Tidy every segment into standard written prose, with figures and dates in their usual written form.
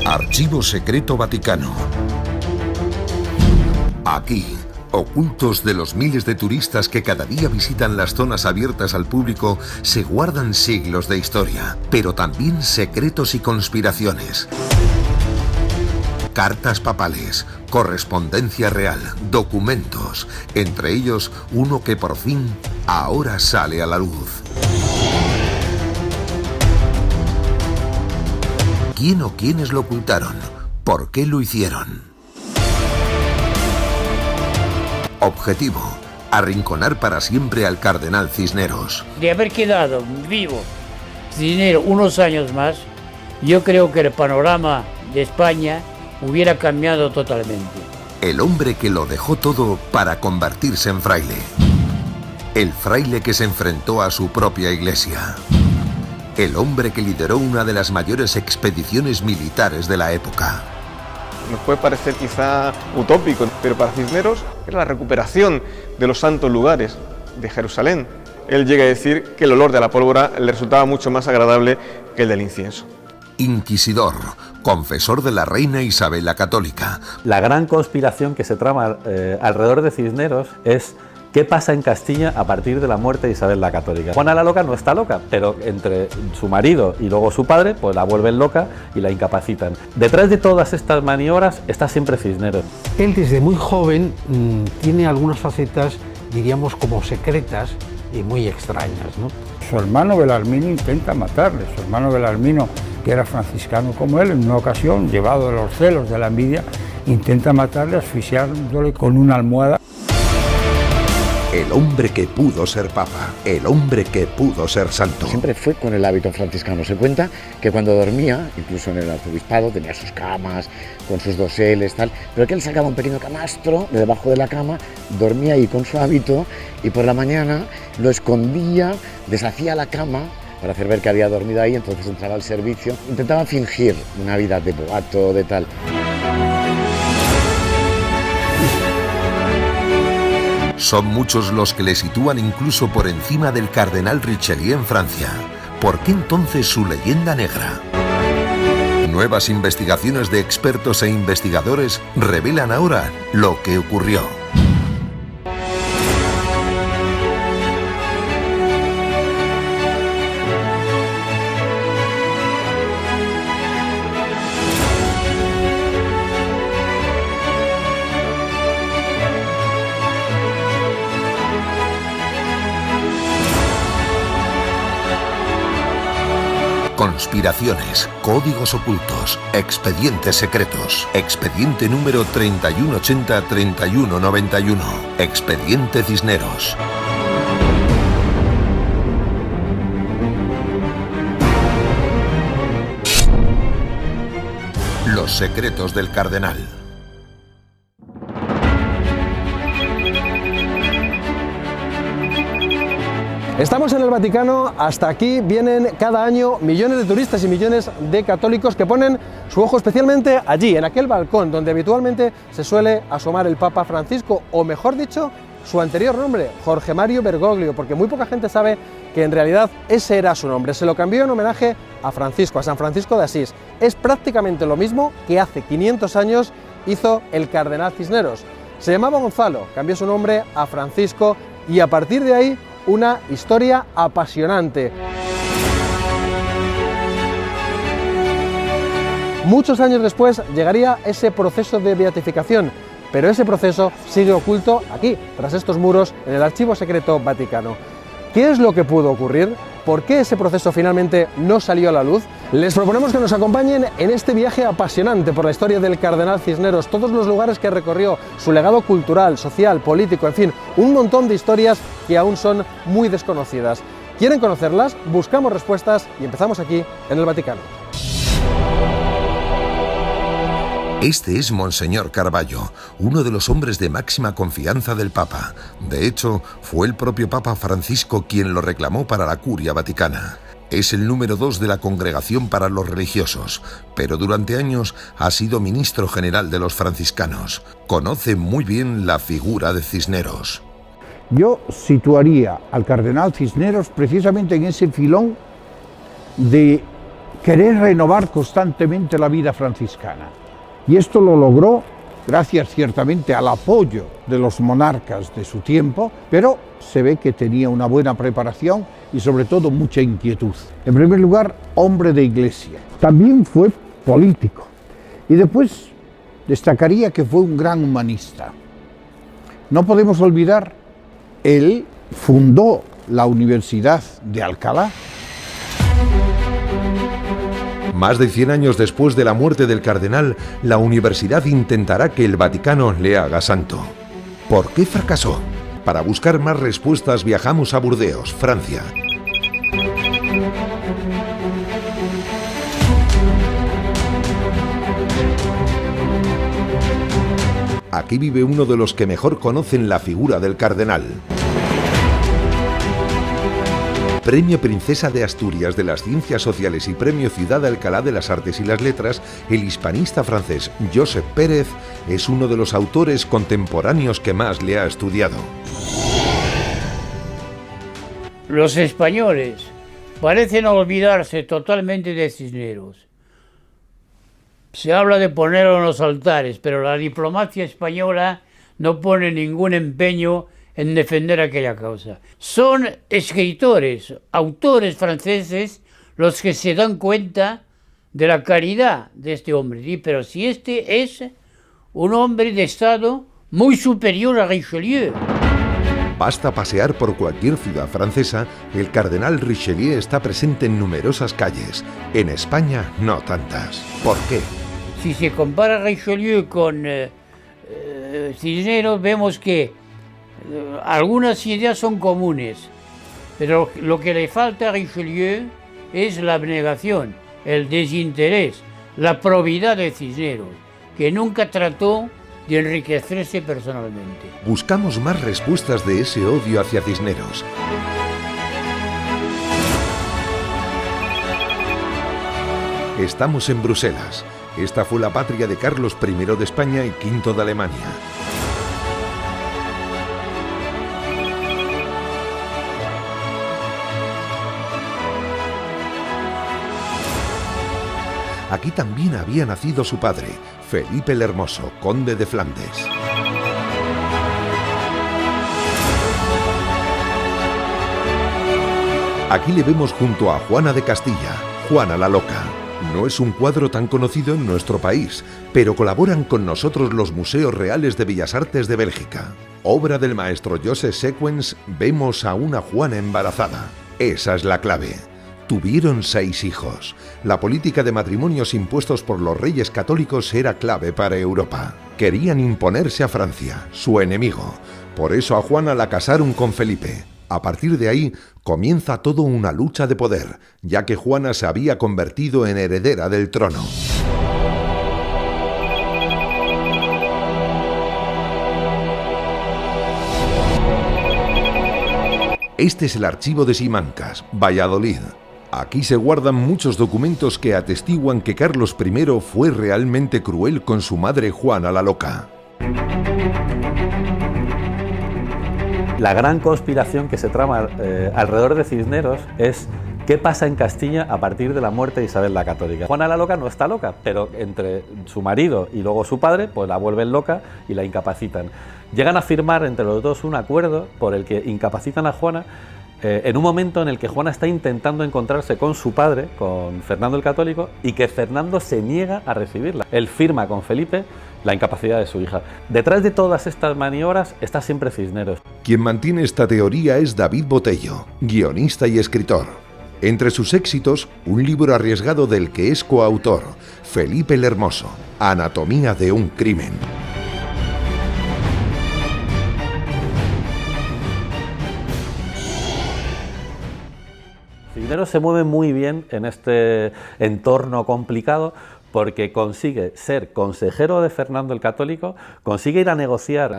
Archivo Secreto Vaticano. Aquí, ocultos de los miles de turistas que cada día visitan las zonas abiertas al público, se guardan siglos de historia, pero también secretos y conspiraciones. Cartas papales, correspondencia real, documentos, entre ellos uno que por fin ahora sale a la luz. ¿Quién o quiénes lo ocultaron? ¿Por qué lo hicieron? Objetivo: arrinconar para siempre al cardenal Cisneros. De haber quedado vivo Cisneros unos años más, yo creo que el panorama de España hubiera cambiado totalmente. El hombre que lo dejó todo para convertirse en fraile. El fraile que se enfrentó a su propia iglesia. El hombre que lideró una de las mayores expediciones militares de la época. Nos puede parecer quizá utópico, pero para Cisneros era la recuperación de los santos lugares de Jerusalén. Él llega a decir que el olor de la pólvora le resultaba mucho más agradable que el del incienso. Inquisidor, confesor de la reina Isabel la Católica. La gran conspiración que se trama alrededor de Cisneros es qué pasa en Castilla a partir de la muerte de Isabel la Católica. Juana la Loca no está loca, pero entre su marido y luego su padre, pues la vuelven loca y la incapacitan. Detrás de todas estas maniobras está siempre Cisneros. Él desde muy joven tiene algunas facetas, diríamos, como secretas y muy extrañas, ¿no? Su hermano Belarmino intenta matarle. Su hermano Belarmino, que era franciscano como él, en una ocasión, llevado de los celos de la envidia, intenta matarle asfixiándole con una almohada. El hombre que pudo ser papa, el hombre que pudo ser santo. Siempre fue con el hábito franciscano. Se cuenta que cuando dormía, incluso en el arzobispado, tenía sus camas, con sus doseles, tal, pero que él sacaba un pequeño camastro de debajo de la cama, dormía ahí con su hábito y por la mañana lo escondía, deshacía la cama para hacer ver que había dormido ahí, entonces entraba al servicio. Intentaba fingir una vida de boato, de tal. Son muchos los que le sitúan incluso por encima del cardenal Richelieu en Francia. ¿Por qué entonces su leyenda negra? Nuevas investigaciones de expertos e investigadores revelan ahora lo que ocurrió. Conspiraciones, códigos ocultos, expedientes secretos. Expediente número 3180-3191. Expediente Cisneros. Los secretos del cardenal. Estamos en el Vaticano, hasta aquí vienen cada año millones de turistas y millones de católicos que ponen su ojo especialmente allí, en aquel balcón donde habitualmente se suele asomar el Papa Francisco, o mejor dicho, su anterior nombre, Jorge Mario Bergoglio, porque muy poca gente sabe que en realidad ese era su nombre. Se lo cambió en homenaje a Francisco, a San Francisco de Asís. Es prácticamente lo mismo que hace 500 años hizo el cardenal Cisneros. Se llamaba Gonzalo, cambió su nombre a Francisco y a partir de ahí una historia apasionante. Muchos años después llegaría ese proceso de beatificación, pero ese proceso sigue oculto aquí, tras estos muros, en el Archivo Secreto Vaticano. ¿Qué es lo que pudo ocurrir? ¿Por qué ese proceso finalmente no salió a la luz? Les proponemos que nos acompañen en este viaje apasionante por la historia del cardenal Cisneros, todos los lugares que recorrió, su legado cultural, social, político, en fin, un montón de historias que aún son muy desconocidas. ¿Quieren conocerlas? Buscamos respuestas y empezamos aquí en el Vaticano. Este es Monseñor Carballo, uno de los hombres de máxima confianza del Papa. De hecho, fue el propio Papa Francisco quien lo reclamó para la Curia Vaticana. Es el número 2 de la Congregación para los Religiosos, pero durante años ha sido ministro general de los franciscanos. Conoce muy bien la figura de Cisneros. Yo situaría al cardenal Cisneros precisamente en ese filón de querer renovar constantemente la vida franciscana. Y esto lo logró gracias ciertamente al apoyo de los monarcas de su tiempo, pero se ve que tenía una buena preparación y sobre todo mucha inquietud. En primer lugar, hombre de iglesia. También fue político y después destacaría que fue un gran humanista. No podemos olvidar, él fundó la Universidad de Alcalá. Más de 100 años después de la muerte del cardenal, la universidad intentará que el Vaticano le haga santo. ¿Por qué fracasó? Para buscar más respuestas viajamos a Burdeos, Francia. Aquí vive uno de los que mejor conocen la figura del cardenal. Premio Princesa de Asturias de las Ciencias Sociales y Premio Ciudad de Alcalá de las Artes y las Letras, el hispanista francés Josep Pérez es uno de los autores contemporáneos que más le ha estudiado. Los españoles parecen olvidarse totalmente de Cisneros. Se habla de ponerlo en los altares, pero la diplomacia española no pone ningún empeño en defender aquella causa. Son escritores, autores franceses, los que se dan cuenta de la caridad de este hombre. ¿Sí? Pero si este es un hombre de Estado muy superior a Richelieu. Basta pasear por cualquier ciudad francesa, el cardenal Richelieu está presente en numerosas calles. En España, no tantas. ¿Por qué? Si se compara Richelieu con Cisneros, vemos que algunas ideas son comunes, pero lo que le falta a Richelieu es la abnegación, el desinterés, la probidad de Cisneros, que nunca trató de enriquecerse personalmente. Buscamos más respuestas de ese odio hacia Cisneros. Estamos en Bruselas. Esta fue la patria de Carlos I de España y V de Alemania. Aquí también había nacido su padre, Felipe el Hermoso, conde de Flandes. Aquí le vemos junto a Juana de Castilla, Juana la Loca. No es un cuadro tan conocido en nuestro país, pero colaboran con nosotros los Museos Reales de Bellas Artes de Bélgica. Obra del maestro Joseph Sequens, vemos a una Juana embarazada. Esa es la clave. Tuvieron 6 hijos. La política de matrimonios impuestos por los reyes católicos era clave para Europa. Querían imponerse a Francia, su enemigo. Por eso a Juana la casaron con Felipe. A partir de ahí comienza todo una lucha de poder, ya que Juana se había convertido en heredera del trono. Este es el archivo de Simancas, Valladolid. Aquí se guardan muchos documentos que atestiguan que Carlos I fue realmente cruel con su madre Juana la Loca. La gran conspiración que se trama alrededor de Cisneros es qué pasa en Castilla a partir de la muerte de Isabel la Católica. Juana la Loca no está loca, pero entre su marido y luego su padre, pues la vuelven loca y la incapacitan. Llegan a firmar entre los dos un acuerdo por el que incapacitan a Juana en un momento en el que Juana está intentando encontrarse con su padre, con Fernando el Católico, y que Fernando se niega a recibirla. Él firma con Felipe la incapacidad de su hija. Detrás de todas estas maniobras está siempre Cisneros. Quien mantiene esta teoría es David Botello, guionista y escritor. Entre sus éxitos, un libro arriesgado del que es coautor, Felipe el Hermoso, Anatomía de un crimen. Cisneros se mueve muy bien en este entorno complicado porque consigue ser consejero de Fernando el Católico, consigue ir a negociar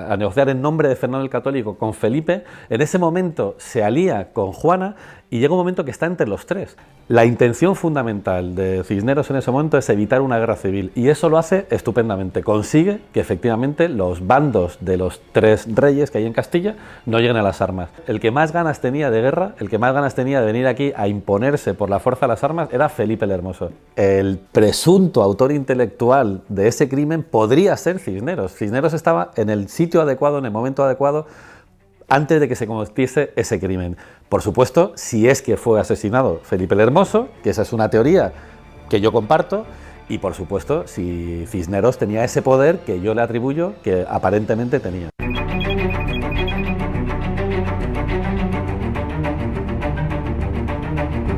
en nombre de Fernando el Católico con Felipe. En ese momento se alía con Juana y llega un momento que está entre los tres. La intención fundamental de Cisneros en ese momento es evitar una guerra civil, y eso lo hace estupendamente. Consigue que efectivamente los bandos de los tres reyes que hay en Castilla no lleguen a las armas. El que más ganas tenía de guerra, el que más ganas tenía de venir aquí a imponerse por la fuerza de las armas, era Felipe el Hermoso. El presunto autor intelectual de ese crimen podría ser Cisneros. Cisneros estaba en el sitio adecuado, en el momento adecuado, antes de que se cometiese ese crimen. Por supuesto, si es que fue asesinado Felipe el Hermoso, que esa es una teoría que yo comparto, y por supuesto, si Cisneros tenía ese poder que yo le atribuyo, que aparentemente tenía.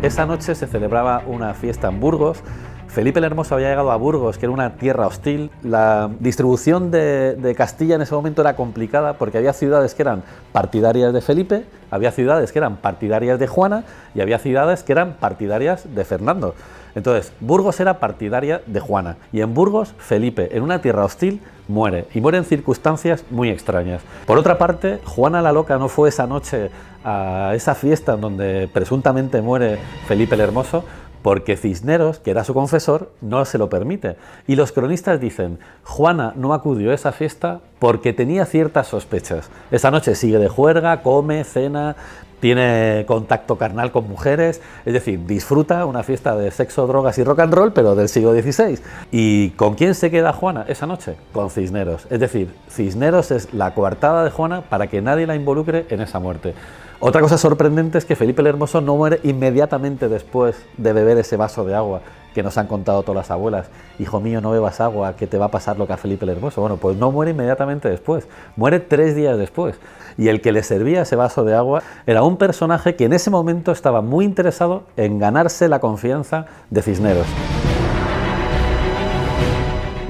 Esa noche se celebraba una fiesta en Burgos. Felipe el Hermoso había llegado a Burgos, que era una tierra hostil. La distribución de Castilla en ese momento era complicada porque había ciudades que eran partidarias de Felipe, había ciudades que eran partidarias de Juana y había ciudades que eran partidarias de Fernando. Entonces, Burgos era partidaria de Juana y en Burgos, Felipe, en una tierra hostil, muere, y muere en circunstancias muy extrañas. Por otra parte, Juana la Loca no fue esa noche a esa fiesta en donde presuntamente muere Felipe el Hermoso, porque Cisneros, que era su confesor, no se lo permite. Y los cronistas dicen, Juana no acudió a esa fiesta porque tenía ciertas sospechas. Esa noche sigue de juerga, come, cena, tiene contacto carnal con mujeres, es decir, disfruta una fiesta de sexo, drogas y rock and roll, pero del siglo XVI. ¿Y con quién se queda Juana esa noche? Con Cisneros. Es decir, Cisneros es la coartada de Juana para que nadie la involucre en esa muerte. Otra cosa sorprendente es que Felipe el Hermoso no muere inmediatamente después de beber ese vaso de agua que nos han contado todas las abuelas. Hijo mío, no bebas agua, que te va a pasar lo que a Felipe el Hermoso. Bueno, pues no muere inmediatamente después, muere 3 días después. Y el que le servía ese vaso de agua era un personaje que en ese momento estaba muy interesado en ganarse la confianza de Cisneros.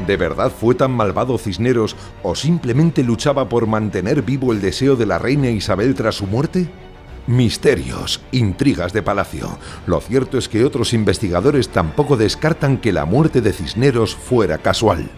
¿De verdad fue tan malvado Cisneros o simplemente luchaba por mantener vivo el deseo de la reina Isabel tras su muerte? Misterios, intrigas de palacio. Lo cierto es que otros investigadores tampoco descartan que la muerte de Cisneros fuera casual.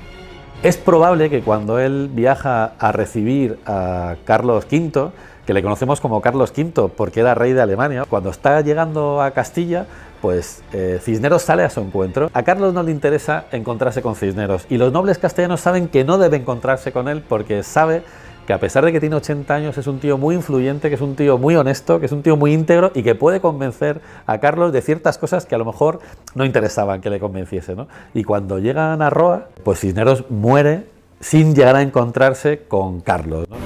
Es probable que cuando él viaja a recibir a Carlos V, que le conocemos como Carlos V porque era rey de Alemania, cuando está llegando a Castilla, pues Cisneros sale a su encuentro. A Carlos no le interesa encontrarse con Cisneros y los nobles castellanos saben que no debe encontrarse con él porque sabe que a pesar de que tiene 80 años es un tío muy influyente, que es un tío muy honesto, que es un tío muy íntegro y que puede convencer a Carlos de ciertas cosas que a lo mejor no interesaban que le convenciese, ¿no? Y cuando llegan a Roa, pues Cisneros muere sin llegar a encontrarse con Carlos, ¿no?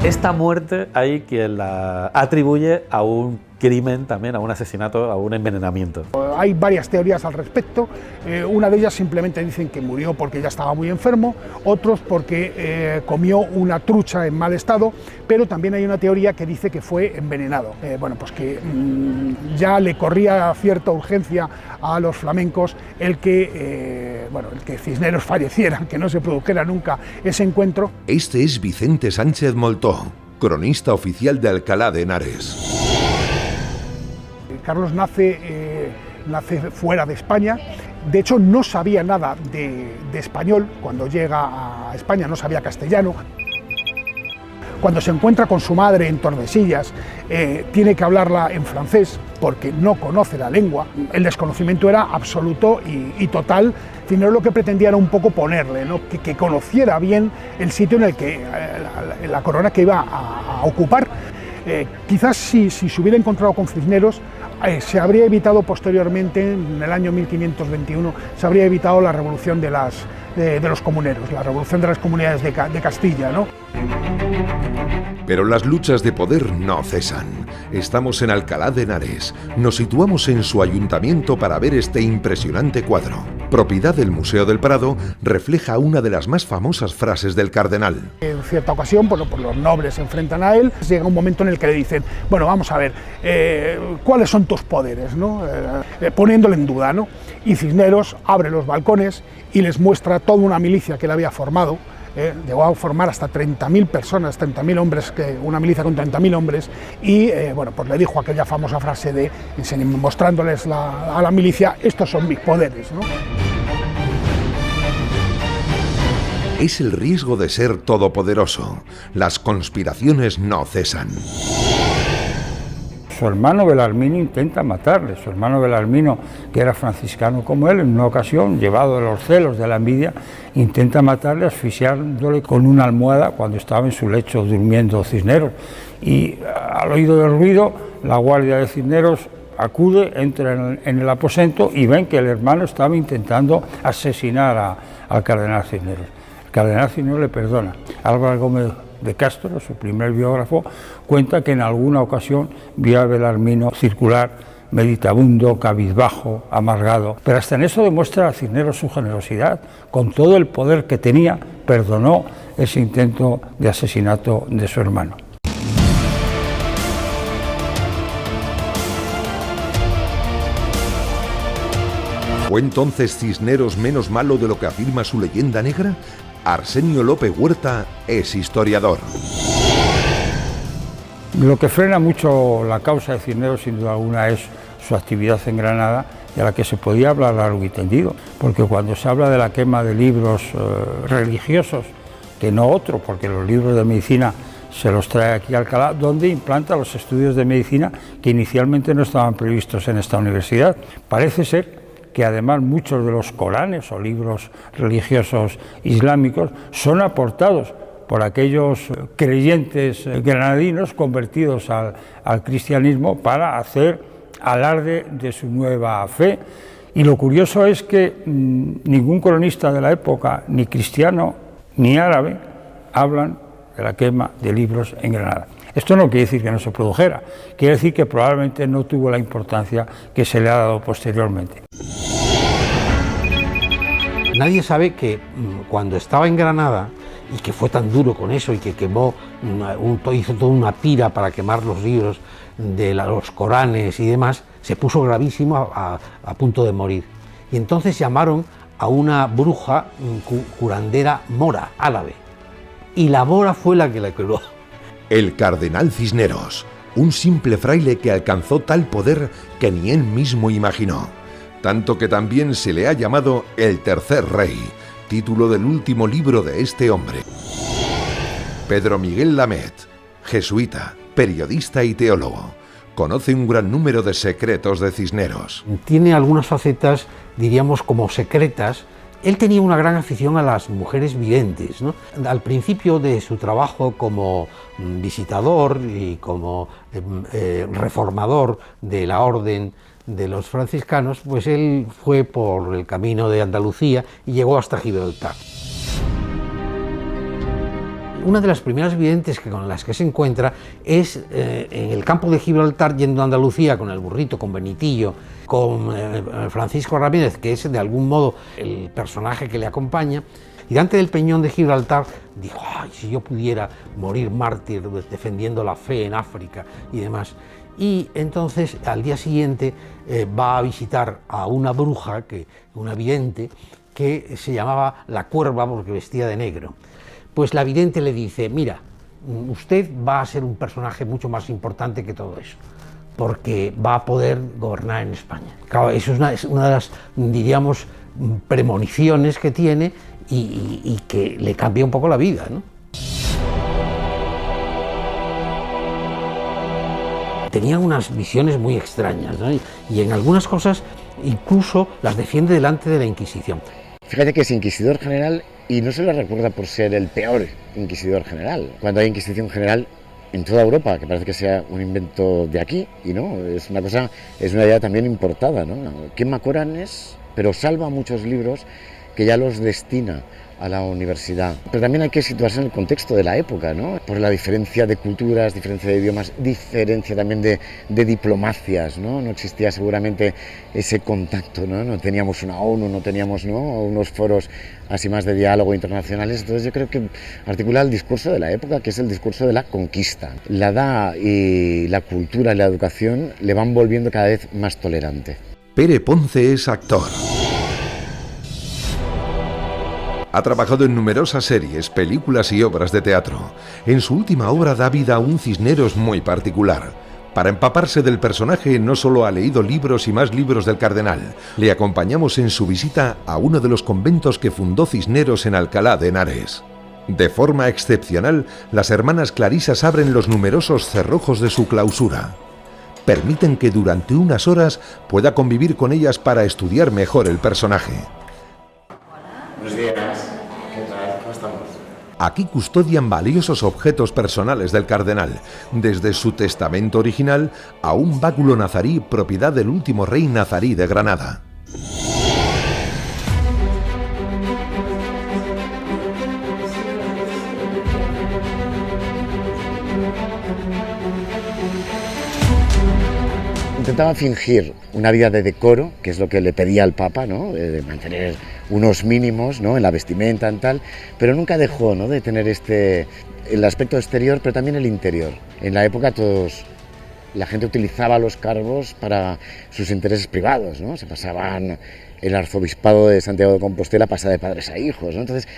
Esta muerte hay quien la atribuye a un crimen también, a un asesinato, a un envenenamiento. Hay varias teorías al respecto, una de ellas simplemente dicen que murió porque ya estaba muy enfermo, otros porque comió una trucha en mal estado, pero también hay una teoría que dice que fue envenenado. Bueno, pues que ya le corría cierta urgencia a los flamencos el que Cisneros falleciera, que no se produjera nunca ese encuentro. Este es Vicente Sánchez Moltó, cronista oficial de Alcalá de Henares. Carlos nace fuera de España, de hecho no sabía nada de español cuando llega a España, no sabía castellano. Cuando se encuentra con su madre en Tordesillas, tiene que hablarla en francés porque no conoce la lengua. El desconocimiento era absoluto y total. Cisneros lo que pretendía era un poco ponerle, ¿no? que conociera bien el sitio en el que la corona que iba a ocupar. Quizás si se hubiera encontrado con Cisneros, se habría evitado posteriormente, en el año 1521, se habría evitado la revolución de los comuneros, la revolución de las comunidades de Castilla, ¿no? Pero las luchas de poder no cesan. Estamos en Alcalá de Henares. Nos situamos en su ayuntamiento para ver este impresionante cuadro. Propiedad del Museo del Prado, refleja una de las más famosas frases del cardenal. En cierta ocasión, por los nobles se enfrentan a él, llega un momento en el que le dicen, bueno, vamos a ver, ¿cuáles son tus poderes? ¿No? Poniéndole en duda, ¿no? Y Cisneros abre los balcones y les muestra toda una milicia que él había formado. Llegó a formar hasta 30.000 personas, 30.000 hombres, una milicia con 30.000 hombres, y pues le dijo aquella famosa frase mostrándoles a la milicia, estos son mis poderes, ¿no? Es el riesgo de ser todopoderoso. Las conspiraciones no cesan. Su hermano Belarmino intenta matarle. Su hermano Belarmino, que era franciscano como él, en una ocasión, llevado de los celos, de la envidia, intenta matarle asfixiándole con una almohada cuando estaba en su lecho durmiendo Cisneros. Y al oído del ruido, la guardia de Cisneros acude, entra en el aposento y ven que el hermano estaba intentando asesinar al cardenal Cisneros. El cardenal Cisneros le perdona. Álvaro Gómez de Castro, su primer biógrafo, cuenta que en alguna ocasión vio a Belarmino circular meditabundo, cabizbajo, amargado, pero hasta en eso demuestra a Cisneros su generosidad. Con todo el poder que tenía, perdonó ese intento de asesinato de su hermano. ¿Fue entonces Cisneros menos malo de lo que afirma su leyenda negra? Arsenio López Huerta es historiador. Lo que frena mucho la causa de Cisneros, sin duda alguna, es su actividad en Granada, de la que se podía hablar largo y tendido, porque cuando se habla de la quema de libros religiosos, que no otro, porque los libros de medicina se los trae aquí a Alcalá, donde implanta los estudios de medicina que inicialmente no estaban previstos en esta universidad. Parece ser que además muchos de los Coranes o libros religiosos islámicos son aportados por aquellos creyentes granadinos convertidos al cristianismo para hacer alarde de su nueva fe. Y lo curioso es que ningún cronista de la época, ni cristiano ni árabe, hablan de la quema de libros en Granada. Esto no quiere decir que no se produjera, quiere decir que probablemente no tuvo la importancia que se le ha dado posteriormente. Nadie sabe que cuando estaba en Granada, y que fue tan duro con eso, y que quemó, hizo toda una pira para quemar los libros de los Coranes y demás, se puso gravísimo a punto de morir. Y entonces llamaron a una bruja curandera mora, árabe, y la mora fue la que la curó. El cardenal Cisneros, un simple fraile que alcanzó tal poder que ni él mismo imaginó. Tanto que también se le ha llamado el tercer rey, título del último libro de este hombre. Pedro Miguel Lamet, jesuita, periodista y teólogo, conoce un gran número de secretos de Cisneros. Tiene algunas facetas, diríamos, como secretas. Él tenía una gran afición a las mujeres videntes, ¿no? Al principio de su trabajo como visitador y como reformador de la orden de los franciscanos, pues él fue por el camino de Andalucía y llegó hasta Gibraltar. Una de las primeras videntes con las que se encuentra es en el campo de Gibraltar, yendo a Andalucía con el burrito, con Benitillo, con Francisco Ramírez, que es de algún modo el personaje que le acompaña, y delante del peñón de Gibraltar dijo: ¡ay, si yo pudiera morir mártir defendiendo la fe en África y demás! Y entonces al día siguiente va a visitar a una bruja, una vidente, que se llamaba La Cuerva porque vestía de negro. Pues la vidente le dice: mira, usted va a ser un personaje mucho más importante que todo eso, porque va a poder gobernar en España. Claro, eso es una de las, diríamos, premoniciones que tiene y que le cambia un poco la vida, ¿no? Tenía unas visiones muy extrañas, ¿no? Y en algunas cosas incluso las defiende delante de la Inquisición. Fíjate que es inquisidor general y no se le recuerda por ser el peor inquisidor general. Cuando hay Inquisición general en toda Europa, que parece que sea un invento de aquí, y no, es una idea también importada, ¿no? Quema Coranes, pero salva muchos libros que ya los destina a la universidad. Pero también hay que situarse en el contexto de la época, ¿no? Por la diferencia de culturas, diferencia de idiomas, diferencia también de diplomacias, ¿no? No existía seguramente ese contacto, ¿no? No teníamos una ONU, no teníamos, ¿no?, unos foros así más de diálogo internacionales. Entonces yo creo que articula el discurso de la época, que es el discurso de la conquista. La edad y la cultura y la educación le van volviendo cada vez más tolerante. Pere Ponce es actor. Ha trabajado en numerosas series, películas y obras de teatro. En su última obra da vida a un Cisneros muy particular. Para empaparse del personaje no solo ha leído libros y más libros del cardenal, le acompañamos en su visita a uno de los conventos que fundó Cisneros en Alcalá de Henares. De forma excepcional, las hermanas clarisas abren los numerosos cerrojos de su clausura. Permiten que durante unas horas pueda convivir con ellas para estudiar mejor el personaje. Buenos días. ¿Qué tal? ¿Cómo estamos? Aquí custodian valiosos objetos personales del cardenal, desde su testamento original a un báculo nazarí propiedad del último rey nazarí de Granada. Intentaba fingir una vida de decoro, que es lo que le pedía al Papa, ¿no? De mantener unos mínimos, ¿no? En la vestimenta y tal, pero nunca dejó, ¿no? De tener el aspecto exterior, pero también el interior. En la época la gente utilizaba los cargos para sus intereses privados, ¿no? Se pasaban el arzobispado de Santiago de Compostela, pasa de padres a hijos, ¿no? Entonces,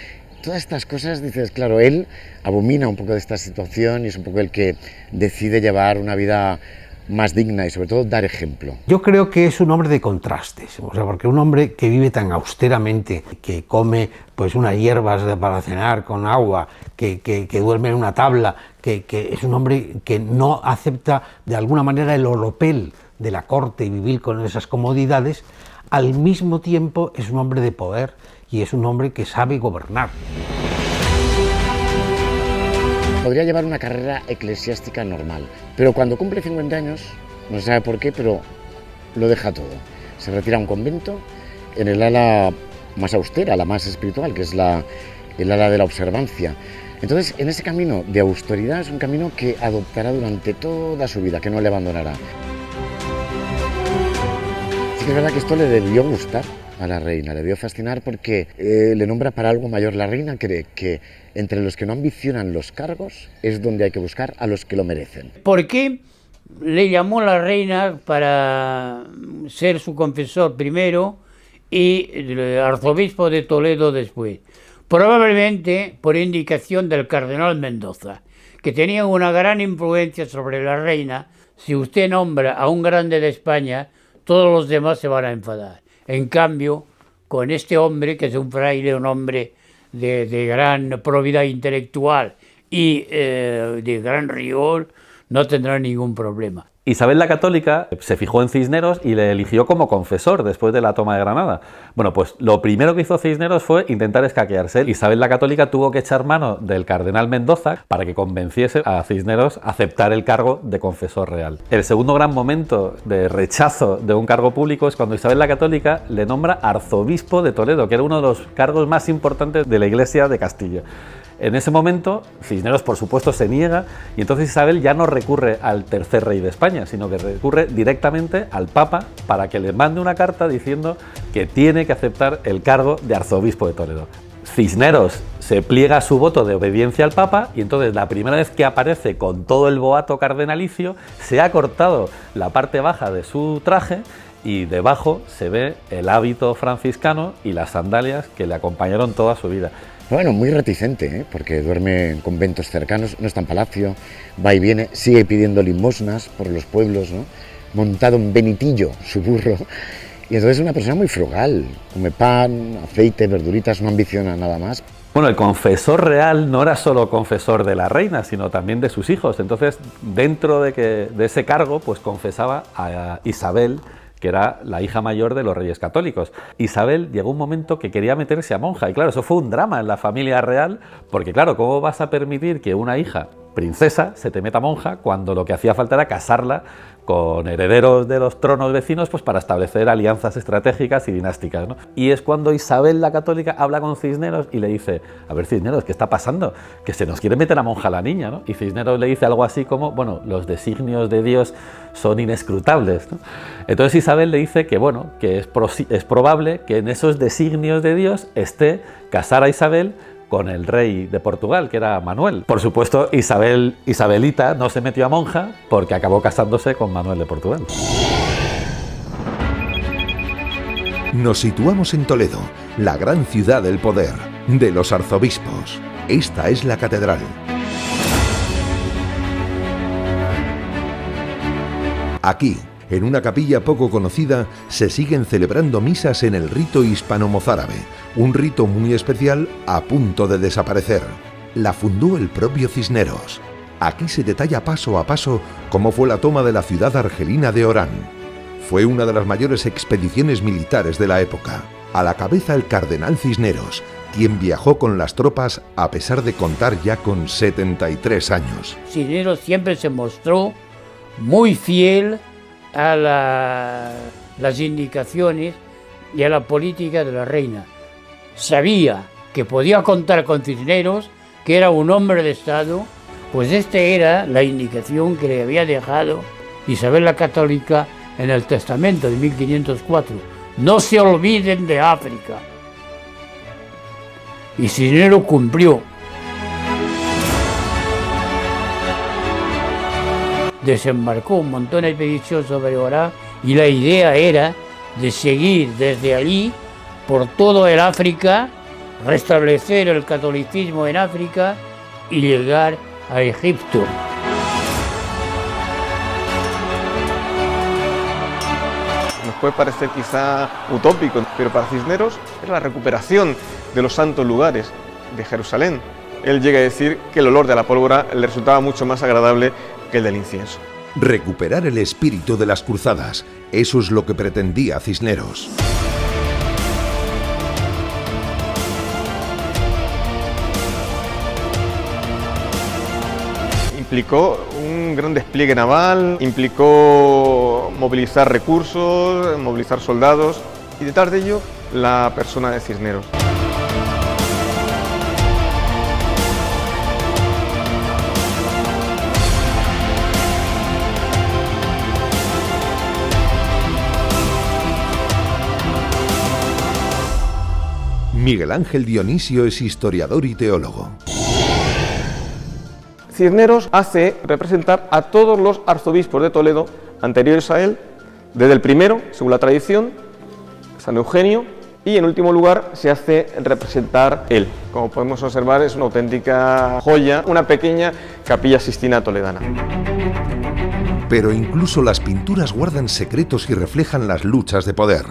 todas estas cosas, dices, claro, él abomina un poco de esta situación y es un poco el que decide llevar una vida más digna y sobre todo dar ejemplo. Yo creo que es un hombre de contrastes, o sea, porque un hombre que vive tan austeramente, que come pues unas hierbas para cenar con agua, que duerme en una tabla, que es un hombre que no acepta de alguna manera el oropel de la corte y vivir con esas comodidades, al mismo tiempo es un hombre de poder y es un hombre que sabe gobernar. Podría llevar una carrera eclesiástica normal, pero cuando cumple 50 años, no se sabe por qué, pero lo deja todo. Se retira a un convento en el ala más austera, la más espiritual, que es el ala de la observancia. Entonces, en ese camino de austeridad es un camino que adoptará durante toda su vida, que no le abandonará. Sí que es verdad que esto le debió gustar a la reina, le debió fascinar porque le nombra para algo mayor. La reina cree que entre los que no ambicionan los cargos es donde hay que buscar a los que lo merecen. ¿Por qué le llamó la reina para ser su confesor primero y el arzobispo de Toledo después? Probablemente por indicación del cardenal Mendoza, que tenía una gran influencia sobre la reina. Si usted nombra a un grande de España, todos los demás se van a enfadar. En cambio, con este hombre, que es un fraile, un hombre de gran probidad intelectual y de gran rigor, no tendrá ningún problema. Isabel la Católica se fijó en Cisneros y le eligió como confesor después de la toma de Granada. Bueno, pues lo primero que hizo Cisneros fue intentar escaquearse. Isabel la Católica tuvo que echar mano del cardenal Mendoza para que convenciese a Cisneros a aceptar el cargo de confesor real. El segundo gran momento de rechazo de un cargo público es cuando Isabel la Católica le nombra arzobispo de Toledo, que era uno de los cargos más importantes de la Iglesia de Castilla. En ese momento, Cisneros, por supuesto, se niega y entonces Isabel ya no recurre al tercer rey de España, sino que recurre directamente al Papa para que le mande una carta diciendo que tiene que aceptar el cargo de arzobispo de Toledo. Cisneros se pliega a su voto de obediencia al Papa y entonces la primera vez que aparece con todo el boato cardenalicio se ha cortado la parte baja de su traje y debajo se ve el hábito franciscano y las sandalias que le acompañaron toda su vida. Bueno, muy reticente, porque duerme en conventos cercanos, no está en palacio, va y viene, sigue pidiendo limosnas por los pueblos, ¿no? Montado en Benitillo, su burro, y entonces es una persona muy frugal, come pan, aceite, verduritas, no ambiciona nada más. Bueno, el confesor real no era solo confesor de la reina, sino también de sus hijos, entonces dentro de ese cargo, pues confesaba a Isabel, que era la hija mayor de los reyes católicos. Isabel llegó un momento que quería meterse a monja, y claro, eso fue un drama en la familia real, porque claro, ¿cómo vas a permitir que una hija princesa se te meta monja cuando lo que hacía falta era casarla con herederos de los tronos vecinos, pues para establecer alianzas estratégicas y dinásticas, ¿no? Y es cuando Isabel la Católica habla con Cisneros y le dice: a ver, Cisneros, ¿qué está pasando? Que se nos quiere meter a monja la niña, ¿no? Y Cisneros le dice algo así como: bueno, los designios de Dios son inescrutables, ¿no? Entonces Isabel le dice que, bueno, que es probable que en esos designios de Dios esté casar a Isabel con el rey de Portugal, que era Manuel. Por supuesto, Isabelita no se metió a monja porque acabó casándose con Manuel de Portugal. Nos situamos en Toledo, la gran ciudad del poder, de los arzobispos. Esta es la catedral. Aquí, en una capilla poco conocida, se siguen celebrando misas en el rito hispano-mozárabe, un rito muy especial a punto de desaparecer. La fundó el propio Cisneros. Aquí se detalla paso a paso cómo fue la toma de la ciudad argelina de Orán. Fue una de las mayores expediciones militares de la época. A la cabeza el cardenal Cisneros, quien viajó con las tropas a pesar de contar ya con 73 años. Cisneros siempre se mostró muy fiel a las indicaciones y a la política de la reina. Sabía que podía contar con Cisneros, que era un hombre de Estado, pues esta era la indicación que le había dejado Isabel la Católica en el testamento de 1504. No se olviden de África. Y Cisneros cumplió. Desembarcó un montón de expedición sobre Orán y la idea era de seguir desde allí por todo el África, restablecer el catolicismo en África y llegar a Egipto. Nos puede parecer quizá utópico, pero para Cisneros era la recuperación de los santos lugares de Jerusalén. Él llega a decir que el olor de la pólvora le resultaba mucho más agradable que el del incienso. Recuperar el espíritu de las cruzadas, eso es lo que pretendía Cisneros. Implicó un gran despliegue naval, implicó movilizar recursos, movilizar soldados y detrás de ello la persona de Cisneros. Miguel Ángel Dionisio es historiador y teólogo. Cisneros hace representar a todos los arzobispos de Toledo anteriores a él, desde el primero, según la tradición, San Eugenio, y en último lugar se hace representar él. Como podemos observar, es una auténtica joya, una pequeña capilla sistina toledana. Pero incluso las pinturas guardan secretos y reflejan las luchas de poder.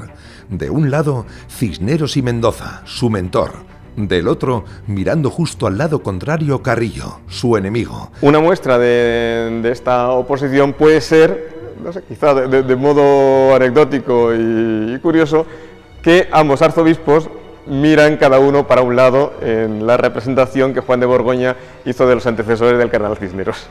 De un lado, Cisneros y Mendoza, su mentor. Del otro, mirando justo al lado contrario, Carrillo, su enemigo. Una muestra de esta oposición puede ser, no sé, quizá de modo anecdótico y curioso, que ambos arzobispos miran cada uno para un lado en la representación que Juan de Borgoña hizo de los antecesores del cardenal Cisneros.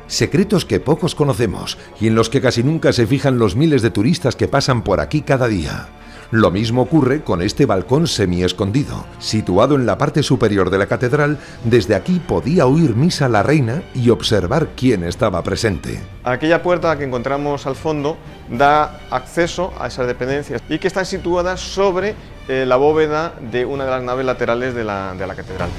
Secretos que pocos conocemos y en los que casi nunca se fijan los miles de turistas que pasan por aquí cada día. Lo mismo ocurre con este balcón semi-escondido. Situado en la parte superior de la catedral, desde aquí podía oír misa la reina y observar quién estaba presente. Aquella puerta que encontramos al fondo da acceso a esas dependencias y que están situadas sobre la bóveda de una de las naves laterales de la catedral.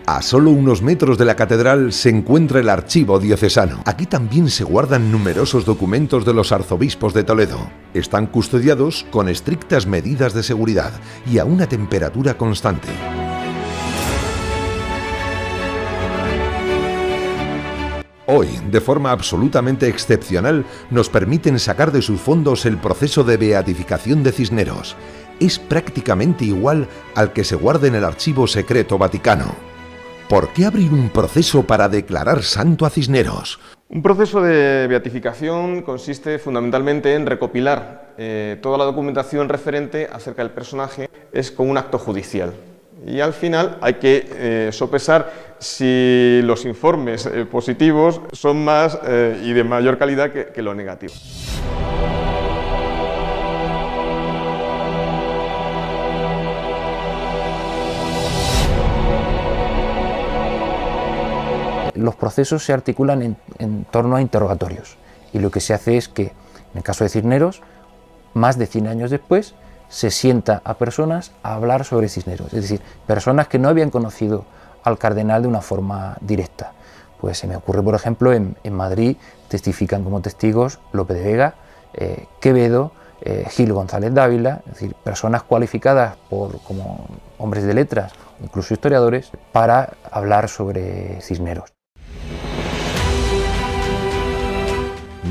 A solo unos metros de la catedral se encuentra el archivo diocesano. Aquí también se guardan numerosos documentos de los arzobispos de Toledo. Están custodiados con estrictas medidas de seguridad y a una temperatura constante. Hoy, de forma absolutamente excepcional, nos permiten sacar de sus fondos el proceso de beatificación de Cisneros. Es prácticamente igual al que se guarda en el Archivo Secreto Vaticano. ¿Por qué abrir un proceso para declarar santo a Cisneros? Un proceso de beatificación consiste fundamentalmente en recopilar toda la documentación referente acerca del personaje, es como un acto judicial. Y al final hay que sopesar si los informes positivos son más y de mayor calidad que los negativos. Los procesos se articulan en torno a interrogatorios y lo que se hace es que, en el caso de Cisneros, más de 100 años después, se sienta a personas a hablar sobre Cisneros, es decir, personas que no habían conocido al cardenal de una forma directa. Pues se me ocurre, por ejemplo, en Madrid testifican como testigos Lope de Vega, Quevedo, Gil González Dávila, es decir, personas cualificadas como hombres de letras, incluso historiadores, para hablar sobre Cisneros.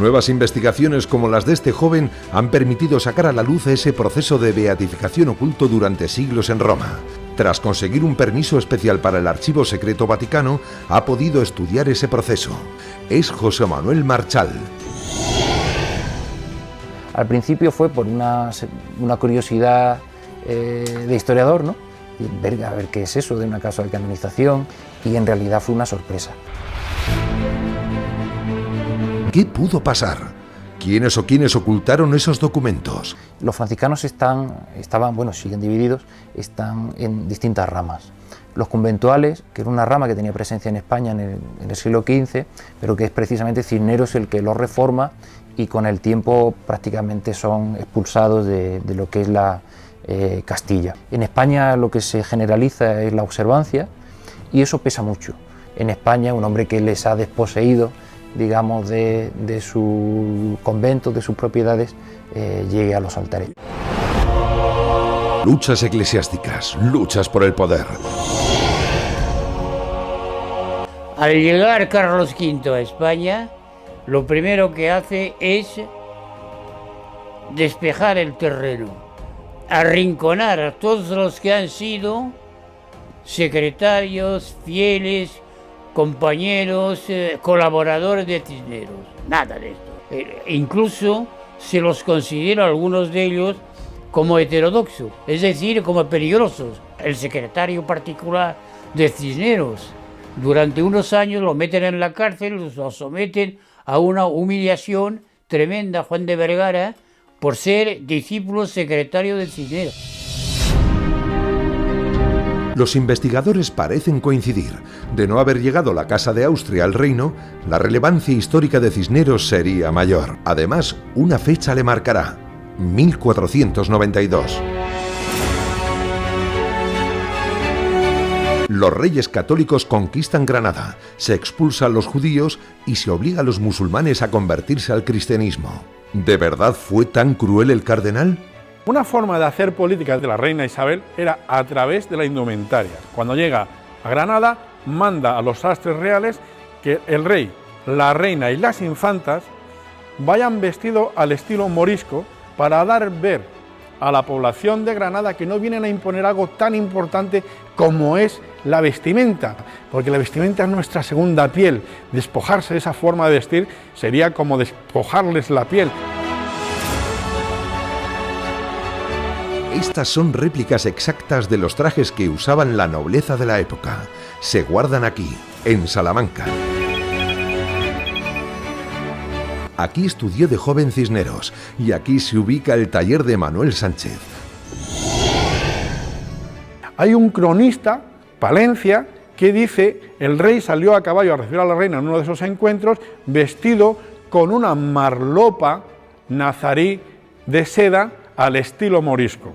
Nuevas investigaciones como las de este joven han permitido sacar a la luz ese proceso de beatificación oculto durante siglos en Roma. Tras conseguir un permiso especial para el Archivo Secreto Vaticano, ha podido estudiar ese proceso. Es José Manuel Marchal. Al principio fue por una curiosidad de historiador, ¿no? A ver qué es eso de una causa de canonización, y en realidad fue una sorpresa. ¿Qué pudo pasar? ¿Quiénes o quiénes ocultaron esos documentos? Los franciscanos siguen divididos, están en distintas ramas. Los conventuales, que era una rama que tenía presencia en España en el siglo XV, pero que es precisamente Cisneros el que los reforma, y con el tiempo prácticamente son expulsados de lo que es la Castilla. En España lo que se generaliza es la observancia, y eso pesa mucho. En España, un hombre que les ha desposeído, digamos, de su convento, de sus propiedades, llegue a los altares. Luchas eclesiásticas, luchas por el poder. Al llegar Carlos V a España, lo primero que hace es despejar el terreno, arrinconar a todos los que han sido secretarios, fieles, compañeros, colaboradores de Cisneros. Nada de esto. Incluso se los considera algunos de ellos como heterodoxos, es decir, como peligrosos. El secretario particular de Cisneros, durante unos años lo meten en la cárcel, lo someten a una humillación tremenda, Juan de Vergara, por ser discípulo secretario de Cisneros. Los investigadores parecen coincidir. De no haber llegado la Casa de Austria al reino, la relevancia histórica de Cisneros sería mayor. Además, una fecha le marcará: 1492. Los reyes católicos conquistan Granada, se expulsa a los judíos y se obliga a los musulmanes a convertirse al cristianismo. ¿De verdad fue tan cruel el cardenal? Una forma de hacer política de la reina Isabel era a través de la indumentaria. Cuando llega a Granada, manda a los sastres reales que el rey, la reina y las infantas vayan vestidos al estilo morisco, para dar ver a la población de Granada que no vienen a imponer algo tan importante como es la vestimenta, porque la vestimenta es nuestra segunda piel. Despojarse de esa forma de vestir sería como despojarles la piel. Estas son réplicas exactas de los trajes que usaban la nobleza de la época. Se guardan aquí, en Salamanca. Aquí estudió de joven Cisneros y aquí se ubica el taller de Manuel Sánchez. Hay un cronista, Palencia, que dice: el rey salió a caballo a recibir a la reina en uno de esos encuentros vestido con una marlopa nazarí de seda al estilo morisco.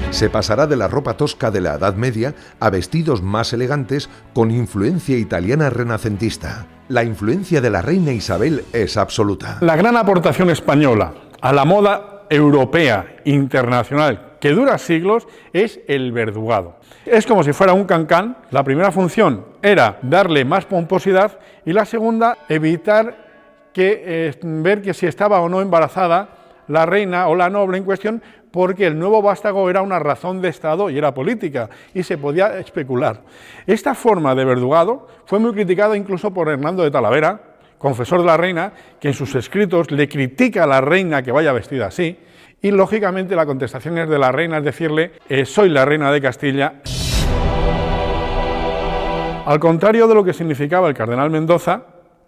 Se pasará de la ropa tosca de la Edad Media a vestidos más elegantes con influencia italiana renacentista. La influencia de la reina Isabel es absoluta. La gran aportación española a la moda europea, internacional, que dura siglos, es el verdugado. Es como si fuera un cancán. La primera función era darle más pomposidad y la segunda, evitar ver que si estaba o no embarazada la reina o la noble en cuestión, porque el nuevo vástago era una razón de Estado y era política, y se podía especular. Esta forma de verdugado fue muy criticada incluso por Hernando de Talavera, confesor de la reina, que en sus escritos le critica a la reina que vaya vestida así, y lógicamente la contestación es de la reina, es decirle: soy la reina de Castilla. Al contrario de lo que significaba el cardenal Mendoza,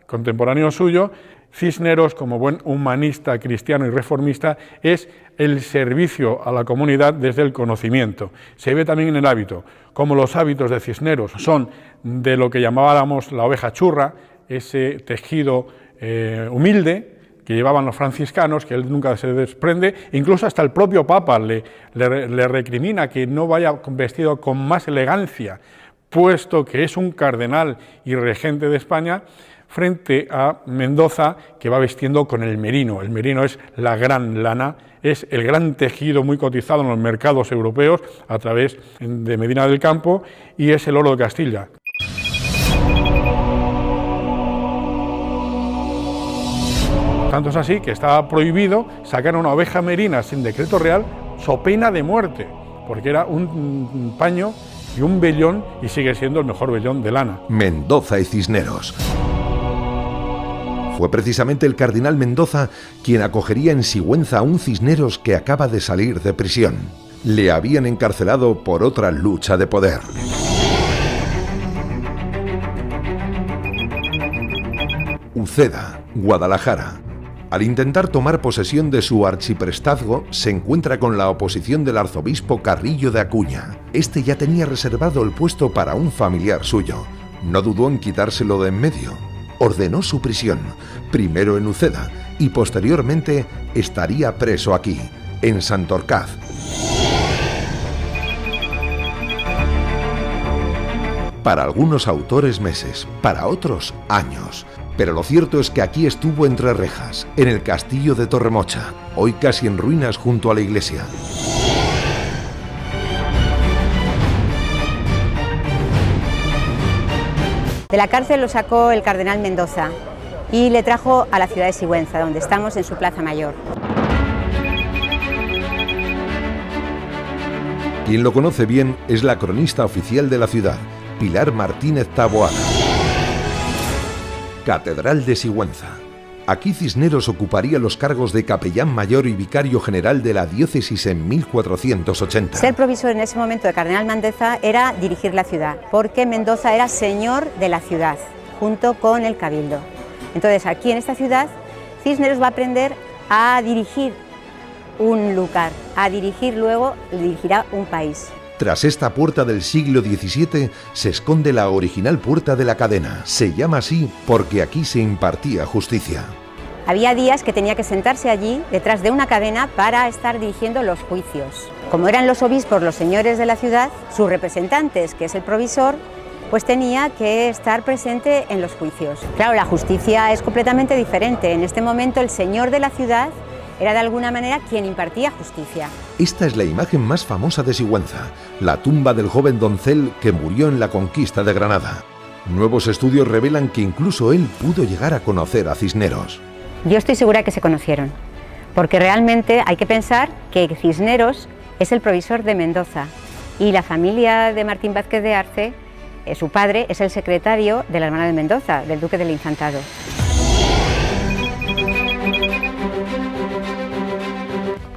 contemporáneo suyo, Cisneros, como buen humanista, cristiano y reformista, es el servicio a la comunidad desde el conocimiento. Se ve también en el hábito, como los hábitos de Cisneros son de lo que llamábamos la oveja churra, ese tejido humilde que llevaban los franciscanos, que él nunca se desprende. Incluso hasta el propio Papa le recrimina que no vaya vestido con más elegancia, puesto que es un cardenal y regente de España, frente a Mendoza, que va vestiendo con el merino. El merino es la gran lana, es el gran tejido muy cotizado en los mercados europeos a través de Medina del Campo, y es el oro de Castilla. Tanto es así que estaba prohibido sacar una oveja merina sin decreto real, so pena de muerte, porque era un paño y un vellón, y sigue siendo el mejor vellón de lana. Mendoza y Cisneros. Fue precisamente el cardenal Mendoza quien acogería en Sigüenza a un Cisneros que acaba de salir de prisión. Le habían encarcelado por otra lucha de poder. Uceda, Guadalajara. Al intentar tomar posesión de su arciprestazgo, se encuentra con la oposición del arzobispo Carrillo de Acuña. Este ya tenía reservado el puesto para un familiar suyo. No dudó en quitárselo de en medio. Ordenó su prisión, primero en Uceda, y posteriormente estaría preso aquí, en Santorcaz. Para algunos autores meses, para otros años. Pero lo cierto es que aquí estuvo entre rejas, en el castillo de Torremocha, hoy casi en ruinas junto a la iglesia. De la cárcel lo sacó el cardenal Mendoza y le trajo a la ciudad de Sigüenza, donde estamos en su plaza mayor. Quien lo conoce bien es la cronista oficial de la ciudad, Pilar Martínez Taboada. Catedral de Sigüenza. Aquí Cisneros ocuparía los cargos de capellán mayor y vicario general de la diócesis en 1480. Ser provisor en ese momento de cardenal Mendoza era dirigir la ciudad, porque Mendoza era señor de la ciudad, junto con el cabildo. Entonces aquí en esta ciudad Cisneros va a aprender a dirigir un lugar, a dirigir luego, dirigirá un país. Tras esta puerta del siglo XVII se esconde la original puerta de la cadena. Se llama así porque aquí se impartía justicia. Había días que tenía que sentarse allí, detrás de una cadena, para estar dirigiendo los juicios. Como eran los obispos los señores de la ciudad, sus representantes, que es el provisor, pues tenía que estar presente en los juicios. Claro, la justicia es completamente diferente. En este momento el señor de la ciudad era de alguna manera quien impartía justicia. Esta es la imagen más famosa de Sigüenza, la tumba del joven doncel que murió en la conquista de Granada. Nuevos estudios revelan que incluso él pudo llegar a conocer a Cisneros. Yo estoy segura que se conocieron, porque realmente hay que pensar que Cisneros es el provisor de Mendoza y la familia de Martín Vázquez de Arce, su padre, es el secretario de la hermana de Mendoza, del duque del Infantado.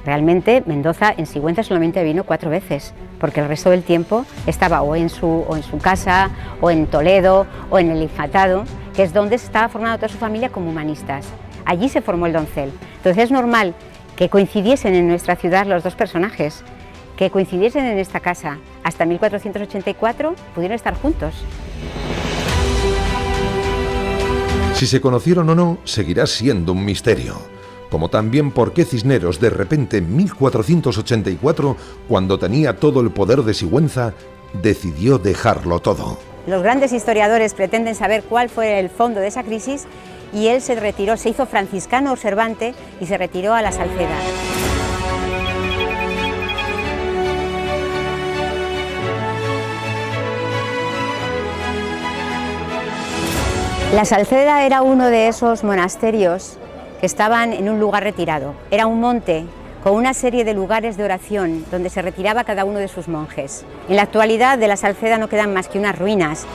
Realmente Mendoza en Sigüenza solamente vino 4 veces, porque el resto del tiempo estaba o en su casa, o en Toledo, o en el Infantado, que es donde se estaba formando toda su familia como humanistas. Allí se formó el doncel. Entonces es normal que coincidiesen en nuestra ciudad los dos personajes, que coincidiesen en esta casa. Hasta 1484 pudieron estar juntos. Si se conocieron o no, seguirá siendo un misterio. Como también por qué Cisneros de repente en 1484, cuando tenía todo el poder de Sigüenza, decidió dejarlo todo. Los grandes historiadores pretenden saber cuál fue el fondo de esa crisis y él se retiró, se hizo franciscano observante y se retiró a la Salceda. La Salceda era uno de esos monasterios que estaban en un lugar retirado. Era un monte con una serie de lugares de oración donde se retiraba cada uno de sus monjes. En la actualidad de la Salceda no quedan más que unas ruinas.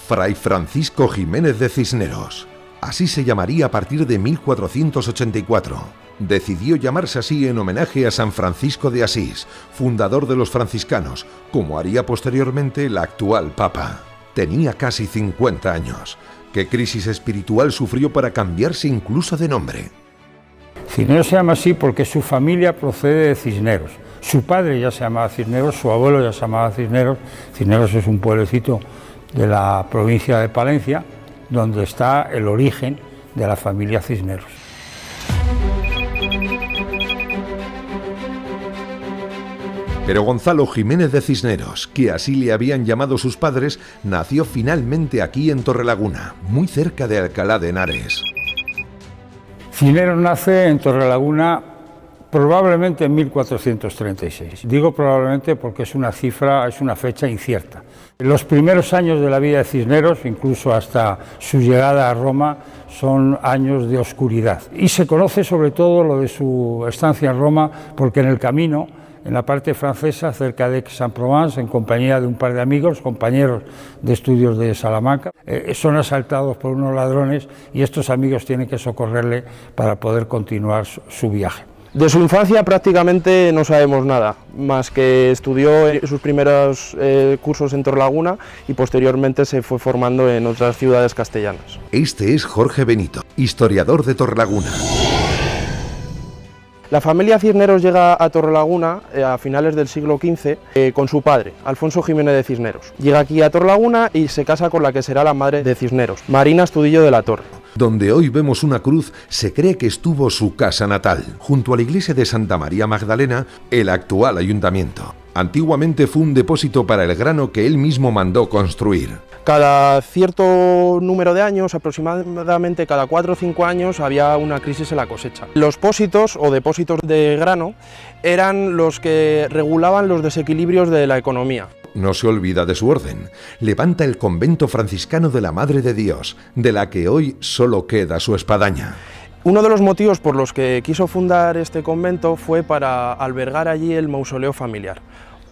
Fray Francisco Jiménez de Cisneros. Así se llamaría a partir de 1484. Decidió llamarse así en homenaje a San Francisco de Asís, fundador de los franciscanos, como haría posteriormente el actual Papa. Tenía casi 50 años. ¿Qué crisis espiritual sufrió para cambiarse incluso de nombre? Cisneros se llama así porque su familia procede de Cisneros. Su padre ya se llamaba Cisneros, su abuelo ya se llamaba Cisneros. Cisneros es un pueblecito de la provincia de Palencia, donde está el origen de la familia Cisneros. Pero Gonzalo Jiménez de Cisneros, que así le habían llamado sus padres, nació finalmente aquí en Torrelaguna, muy cerca de Alcalá de Henares. Cisneros nace en Torrelaguna probablemente en 1436. Digo probablemente porque es una fecha incierta. Los primeros años de la vida de Cisneros, incluso hasta su llegada a Roma, son años de oscuridad. Y se conoce sobre todo lo de su estancia en Roma porque en el camino, en la parte francesa, cerca de Aix-en-Provence, en compañía de un par de amigos, compañeros de estudios de Salamanca, son asaltados por unos ladrones y estos amigos tienen que socorrerle para poder continuar su viaje. De su infancia prácticamente no sabemos nada, más que estudió sus primeros cursos en Torrelaguna y posteriormente se fue formando en otras ciudades castellanas. Este es Jorge Benito, historiador de Torrelaguna. La familia Cisneros llega a Torrelaguna a finales del siglo XV con su padre, Alfonso Jiménez de Cisneros. Llega aquí a Torrelaguna y se casa con la que será la madre de Cisneros, Marina Astudillo de la Torre. Donde hoy vemos una cruz, se cree que estuvo su casa natal, junto a la iglesia de Santa María Magdalena, el actual ayuntamiento. Antiguamente fue un depósito para el grano que él mismo mandó construir. Cada cierto número de años, aproximadamente cada 4 o 5 años, había una crisis en la cosecha. Los pósitos o depósitos de grano eran los que regulaban los desequilibrios de la economía. No se olvida de su orden. Levanta el convento franciscano de la Madre de Dios, de la que hoy solo queda su espadaña. Uno de los motivos por los que quiso fundar este convento fue para albergar allí el mausoleo familiar,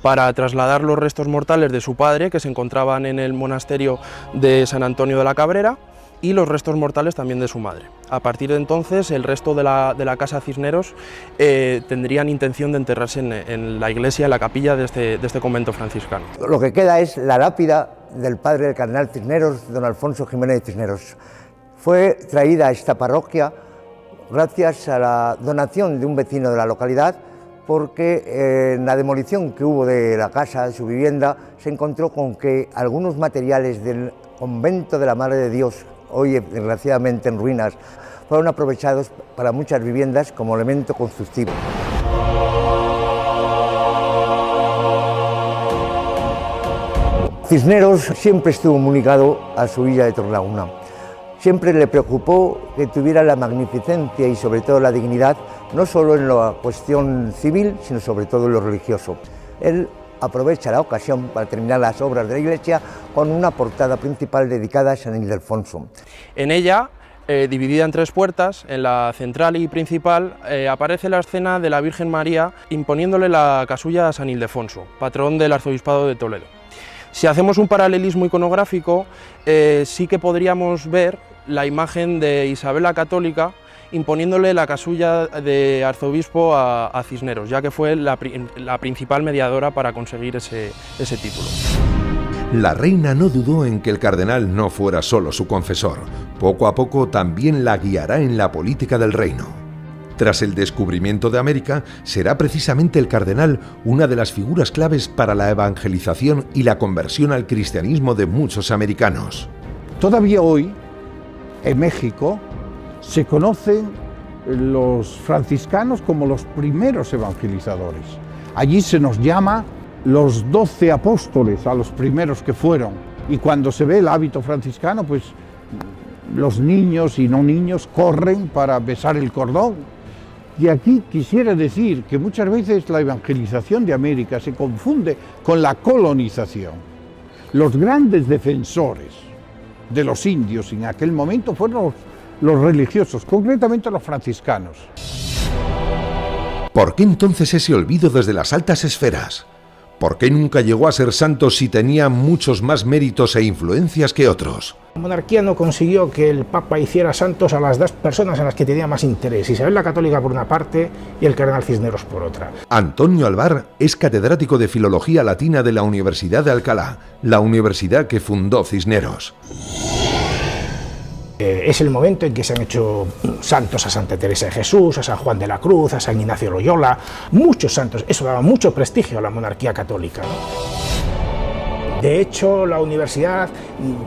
para trasladar los restos mortales de su padre, que se encontraban en el monasterio de San Antonio de la Cabrera, y los restos mortales también de su madre. A partir de entonces, el resto de la casa Cisneros tendrían intención de enterrarse en la iglesia, en la capilla de este convento franciscano. Lo que queda es la lápida del padre del cardenal Cisneros, don Alfonso Jiménez de Cisneros. Fue traída a esta parroquia gracias a la donación de un vecino de la localidad, porque en la demolición que hubo de la casa, de su vivienda, se encontró con que algunos materiales del convento de la Madre de Dios, hoy desgraciadamente en ruinas, fueron aprovechados para muchas viviendas como elemento constructivo. Cisneros siempre estuvo muy ligado a su villa de Torrelaguna. Siempre le preocupó que tuviera la magnificencia y sobre todo la dignidad, no solo en la cuestión civil, sino sobre todo en lo religioso. Él aprovecha la ocasión para terminar las obras de la iglesia con una portada principal dedicada a San Ildefonso. En ella, dividida en 3 puertas, en la central y principal, aparece la escena de la Virgen María imponiéndole la casulla a San Ildefonso, patrón del arzobispado de Toledo. Si hacemos un paralelismo iconográfico, sí que podríamos ver la imagen de Isabel la Católica imponiéndole la casulla de arzobispo a Cisneros, ya que fue la principal mediadora para conseguir ese título. La reina no dudó en que el cardenal no fuera solo su confesor. Poco a poco también la guiará en la política del reino. Tras el descubrimiento de América, será precisamente el cardenal una de las figuras claves para la evangelización y la conversión al cristianismo de muchos americanos. Todavía hoy, en México, se conocen los franciscanos como los primeros evangelizadores. Allí se nos llama los 12 apóstoles, a los primeros que fueron. Y cuando se ve el hábito franciscano, pues los niños y no niños corren para besar el cordón. Y aquí quisiera decir que muchas veces la evangelización de América se confunde con la colonización. Los grandes defensores de los indios en aquel momento fueron los religiosos, concretamente los franciscanos. ¿Por qué entonces ese olvido desde las altas esferas? ¿Por qué nunca llegó a ser santo si tenía muchos más méritos e influencias que otros? La monarquía no consiguió que el Papa hiciera santos a las 2 personas en las que tenía más interés, Isabel la Católica por una parte y el cardenal Cisneros por otra. Antonio Alvar es catedrático de Filología Latina de la Universidad de Alcalá, la universidad que fundó Cisneros. Es el momento en que se han hecho santos a Santa Teresa de Jesús, a San Juan de la Cruz, a San Ignacio Loyola, muchos santos. Eso daba mucho prestigio a la monarquía católica, ¿no? De hecho, la universidad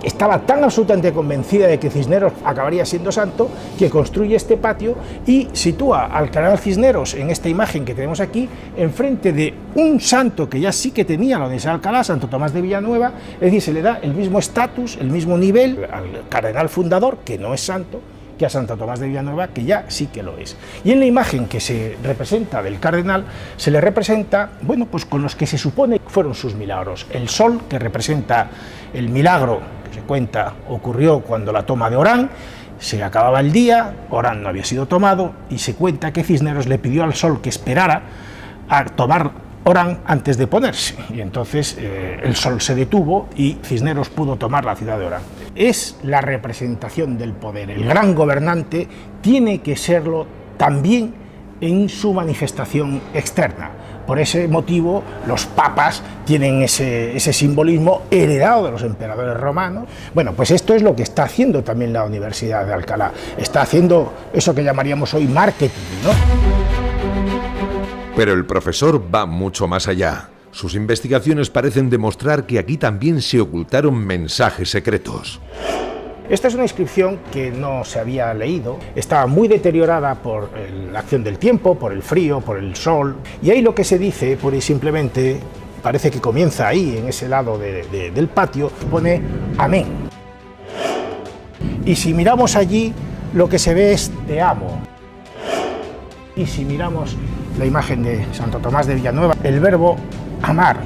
estaba tan absolutamente convencida de que Cisneros acabaría siendo santo que construye este patio y sitúa al cardenal Cisneros en esta imagen que tenemos aquí, enfrente de un santo que ya sí que tenía la Universidad de Alcalá, Santo Tomás de Villanueva. Es decir, se le da el mismo estatus, el mismo nivel al cardenal fundador, que no es santo, que a Santo Tomás de Villanueva, que ya sí que lo es. Y en la imagen que se representa del cardenal, se le representa, bueno, pues con los que se supone fueron sus milagros. El sol, que representa el milagro que se cuenta ocurrió cuando la toma de Orán, se acababa el día, Orán no había sido tomado, y se cuenta que Cisneros le pidió al sol que esperara a tomar Orán antes de ponerse, y entonces el sol se detuvo y Cisneros pudo tomar la ciudad de Orán. Es la representación del poder. El gran gobernante tiene que serlo también en su manifestación externa. Por ese motivo, los papas tienen ese simbolismo heredado de los emperadores romanos. Bueno, pues esto es lo que está haciendo también la Universidad de Alcalá. Está haciendo eso que llamaríamos hoy marketing, ¿no? Pero el profesor va mucho más allá. Sus investigaciones parecen demostrar que aquí también se ocultaron mensajes secretos. Esta es una inscripción que no se había leído, estaba muy deteriorada por la acción del tiempo, por el frío, por el sol, y ahí lo que se dice, pura y simplemente, parece que comienza ahí, en ese lado del patio, pone amén. Y si miramos allí, lo que se ve es te amo. Y si miramos la imagen de Santo Tomás de Villanueva, el verbo amar.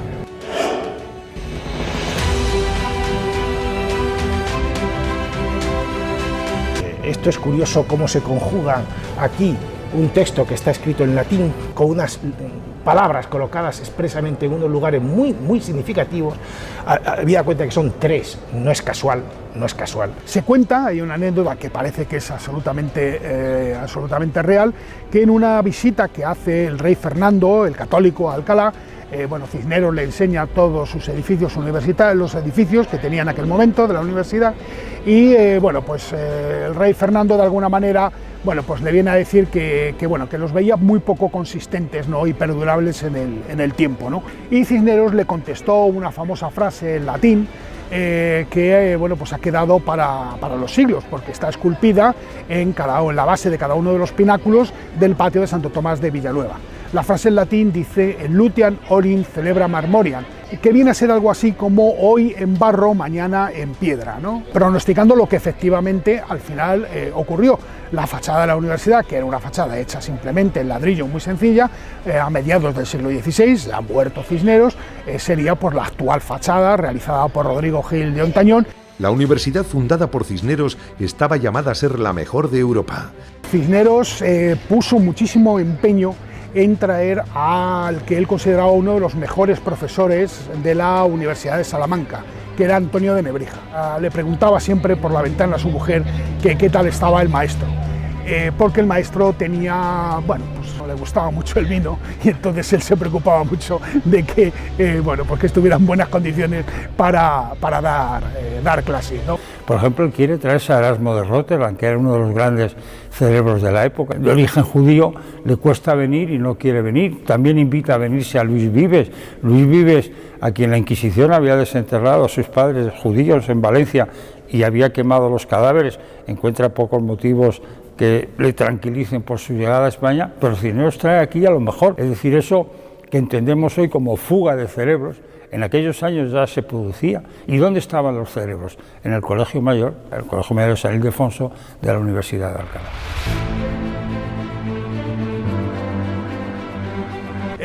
Esto es curioso cómo se conjuga aquí un texto que está escrito en latín con unas palabras colocadas expresamente en unos lugares muy significativos. Habida cuenta que son 3, no es casual. Se cuenta, hay una anécdota que parece que es absolutamente real, que en una visita que hace el rey Fernando, el católico, a Alcalá, Cisneros le enseña todos sus edificios universitarios, los edificios que tenía en aquel momento de la universidad, y el rey Fernando de alguna manera le viene a decir que los veía muy poco consistentes, ¿no?, y perdurables en el tiempo, ¿no? Y Cisneros le contestó una famosa frase en latín que ha quedado para los siglos, porque está esculpida en la base de cada uno de los pináculos del patio de Santo Tomás de Villanueva. La frase en latín dice "Lutian olim celebra marmoriam", que viene a ser algo así como hoy en barro, mañana en piedra, ¿no?, pronosticando lo que efectivamente al final ocurrió. La fachada de la universidad, que era una fachada hecha simplemente en ladrillo muy sencilla, a mediados del siglo XVI, ya muerto Cisneros, sería la actual fachada realizada por Rodrigo Gil de Ontañón. La universidad fundada por Cisneros estaba llamada a ser la mejor de Europa. Cisneros puso muchísimo empeño en traer al que él consideraba uno de los mejores profesores de la Universidad de Salamanca, que era Antonio de Nebrija. Le preguntaba siempre por la ventana a su mujer que qué tal estaba el maestro, porque el maestro tenía, no le gustaba mucho el vino, y entonces él se preocupaba mucho de que, porque estuviera en buenas condiciones para dar clase, ¿no? Por ejemplo, él quiere traerse a Erasmo de Rotterdam, que era uno de los grandes cerebros de la época. De origen judío, le cuesta venir y no quiere venir. También invita a venirse a Luis Vives. Luis Vives, a quien la Inquisición había desenterrado a sus padres judíos en Valencia y había quemado los cadáveres, encuentra pocos motivos que le tranquilicen por su llegada a España, pero Cisneros trae aquí a lo mejor, es decir, eso que entendemos hoy como fuga de cerebros. En aquellos años ya se producía. ¿Y dónde estaban los cerebros? En el Colegio Mayor de San Ildefonso de la Universidad de Alcalá.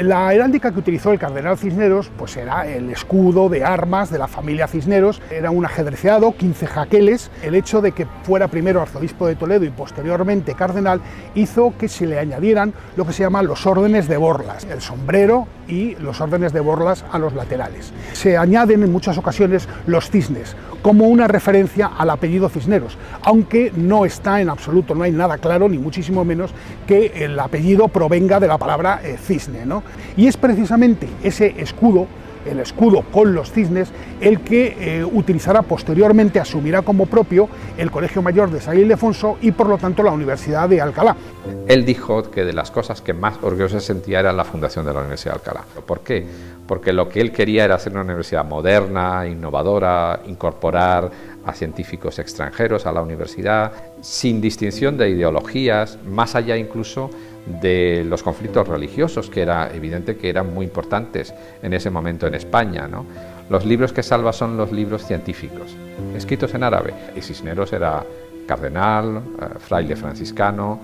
La heráldica que utilizó el cardenal Cisneros era el escudo de armas de la familia Cisneros, era un ajedrezado, 15 jaqueles. El hecho de que fuera primero arzobispo de Toledo y posteriormente cardenal hizo que se le añadieran lo que se llaman los órdenes de borlas, el sombrero y los órdenes de borlas a los laterales. Se añaden en muchas ocasiones los cisnes, como una referencia al apellido Cisneros, aunque no está en absoluto, no hay nada claro, ni muchísimo menos, que el apellido provenga de la palabra cisne, ¿no? Y es precisamente ese escudo, el escudo con los cisnes, el que utilizará posteriormente, asumirá como propio el Colegio Mayor de San Ildefonso y por lo tanto la Universidad de Alcalá. Él dijo que de las cosas que más orgulloso se sentía era la fundación de la Universidad de Alcalá. ¿Por qué? Porque lo que él quería era hacer una universidad moderna, innovadora, incorporar a científicos extranjeros a la universidad, sin distinción de ideologías, más allá incluso de los conflictos religiosos, que era evidente que eran muy importantes en ese momento en España, ¿no? Los libros que salva son los libros científicos, escritos en árabe, y Cisneros era cardenal, fraile franciscano,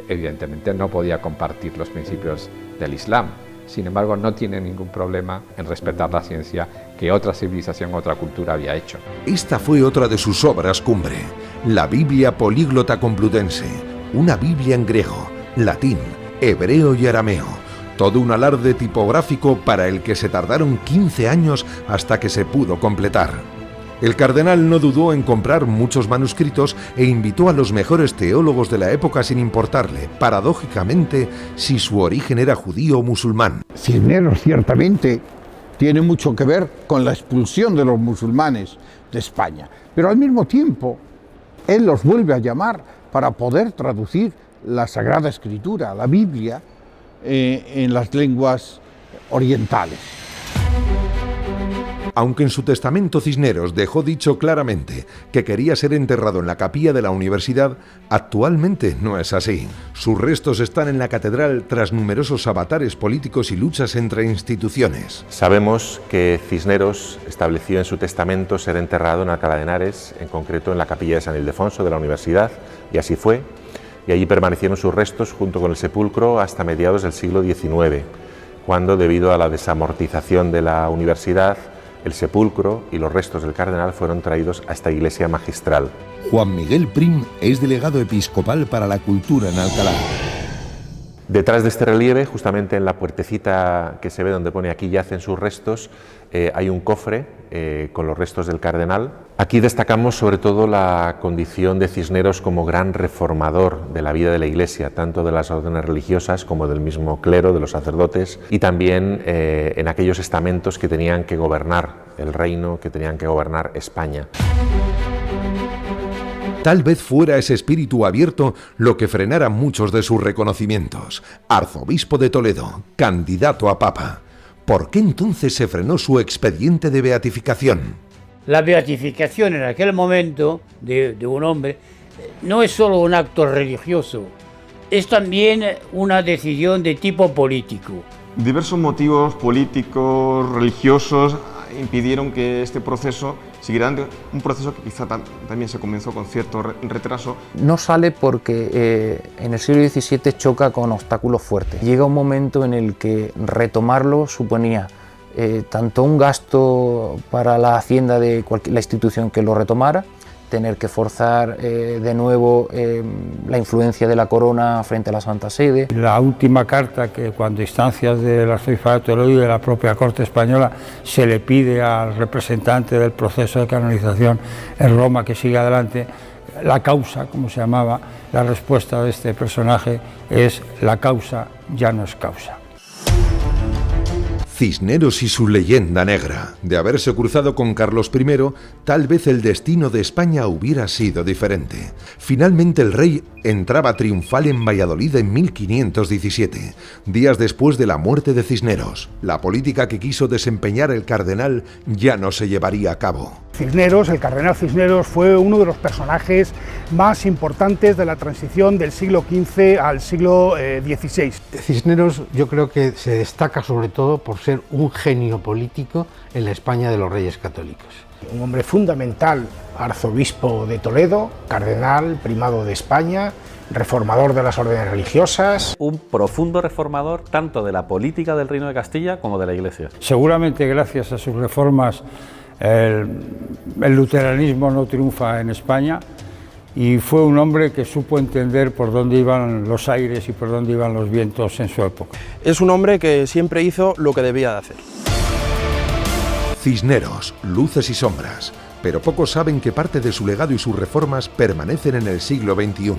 evidentemente no podía compartir los principios del Islam. Sin embargo, no tiene ningún problema en respetar la ciencia que otra civilización, otra cultura había hecho. Esta fue otra de sus obras cumbre, la Biblia Políglota Complutense, una Biblia en griego, latín, hebreo y arameo. Todo un alarde tipográfico para el que se tardaron 15 años hasta que se pudo completar. El cardenal no dudó en comprar muchos manuscritos e invitó a los mejores teólogos de la época sin importarle, paradójicamente, si su origen era judío o musulmán. Cisneros ciertamente tiene mucho que ver con la expulsión de los musulmanes de España, pero al mismo tiempo él los vuelve a llamar para poder traducir la Sagrada Escritura, la Biblia, en las lenguas orientales. Aunque en su testamento Cisneros dejó dicho claramente que quería ser enterrado en la capilla de la universidad, actualmente no es así. Sus restos están en la catedral tras numerosos avatares políticos y luchas entre instituciones. Sabemos que Cisneros estableció en su testamento ser enterrado en Alcalá de Henares, en concreto en la capilla de San Ildefonso de la universidad, y así fue, y allí permanecieron sus restos junto con el sepulcro hasta mediados del siglo XIX, cuando, debido a la desamortización de la universidad, el sepulcro y los restos del cardenal fueron traídos a esta iglesia magistral. Juan Miguel Prim es delegado episcopal para la cultura en Alcalá. Detrás de este relieve, justamente en la puertecita que se ve donde pone "aquí yacen sus restos", hay un cofre con los restos del cardenal. Aquí destacamos sobre todo la condición de Cisneros como gran reformador de la vida de la Iglesia, tanto de las órdenes religiosas como del mismo clero, de los sacerdotes, y también en aquellos estamentos que tenían que gobernar el reino, que tenían que gobernar España. Tal vez fuera ese espíritu abierto lo que frenara muchos de sus reconocimientos. Arzobispo de Toledo, candidato a papa. ¿Por qué entonces se frenó su expediente de beatificación? La beatificación en aquel momento de un hombre no es solo un acto religioso, es también una decisión de tipo político. Diversos motivos políticos, religiosos, impidieron que este proceso siguiera un proceso que quizá también se comenzó con cierto retraso. No sale porque en el siglo XVII choca con obstáculos fuertes. Llega un momento en el que retomarlo suponía tanto un gasto para la hacienda de la institución que lo retomara, tener que forzar de nuevo la influencia de la corona frente a la Santa Sede. La última carta que, cuando a instancias del Arzobispado de Toledo y de la propia Corte Española, se le pide al representante del proceso de canonización en Roma que siga adelante, la causa, como se llamaba, la respuesta de este personaje es: la causa ya no es causa. Cisneros y su leyenda negra. De haberse cruzado con Carlos I, tal vez el destino de España hubiera sido diferente. Finalmente el rey entraba triunfal en Valladolid en 1517, días después de la muerte de Cisneros. La política que quiso desempeñar el cardenal ya no se llevaría a cabo. Cisneros, el cardenal Cisneros, fue uno de los personajes más importantes de la transición del siglo XV al siglo XVI. Cisneros yo creo que se destaca sobre todo por ser un genio político en la España de los Reyes Católicos. Un hombre fundamental, arzobispo de Toledo, cardenal, primado de España, reformador de las órdenes religiosas. Un profundo reformador tanto de la política del Reino de Castilla como de la Iglesia. Seguramente gracias a sus reformas el luteranismo no triunfa en España, y fue un hombre que supo entender por dónde iban los aires y por dónde iban los vientos en su época. Es un hombre que siempre hizo lo que debía de hacer. Cisneros, luces y sombras, pero pocos saben que parte de su legado y sus reformas permanecen en el siglo XXI.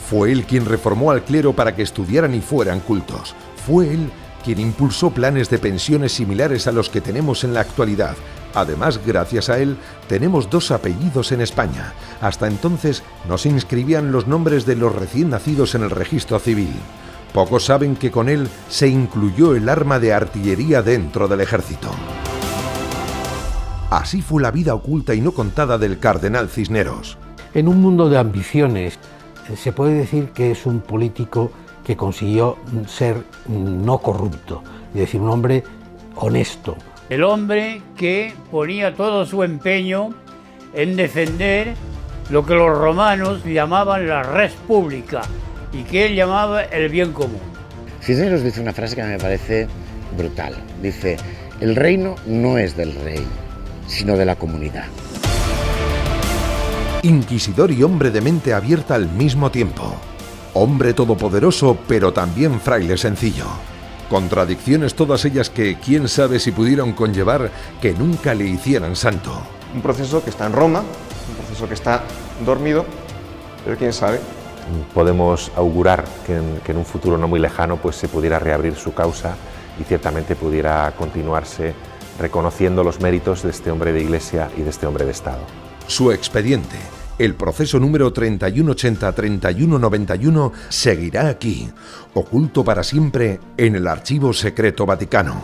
Fue él quien reformó al clero para que estudiaran y fueran cultos. Fue él quien impulsó planes de pensiones similares a los que tenemos en la actualidad. Además, gracias a él, tenemos 2 apellidos en España. Hasta entonces no se inscribían los nombres de los recién nacidos en el registro civil. Pocos saben que con él se incluyó el arma de artillería dentro del ejército. Así fue la vida oculta y no contada del cardenal Cisneros. En un mundo de ambiciones, se puede decir que es un político que consiguió ser no corrupto, es decir, un hombre honesto. El hombre que ponía todo su empeño en defender lo que los romanos llamaban la res pública y que él llamaba el bien común. Cisneros dice una frase que me parece brutal. Dice, el reino no es del rey, sino de la comunidad. Inquisidor y hombre de mente abierta al mismo tiempo. Hombre todopoderoso, pero también fraile sencillo. Contradicciones todas ellas que quién sabe si pudieron conllevar que nunca le hicieran santo. Un proceso que está en Roma, un proceso que está dormido, pero quién sabe. Podemos augurar que en un futuro no muy lejano pues se pudiera reabrir su causa y ciertamente pudiera continuarse reconociendo los méritos de este hombre de Iglesia y de este hombre de Estado. Su expediente, el proceso número 3180-3191, seguirá aquí, oculto para siempre en el Archivo Secreto Vaticano.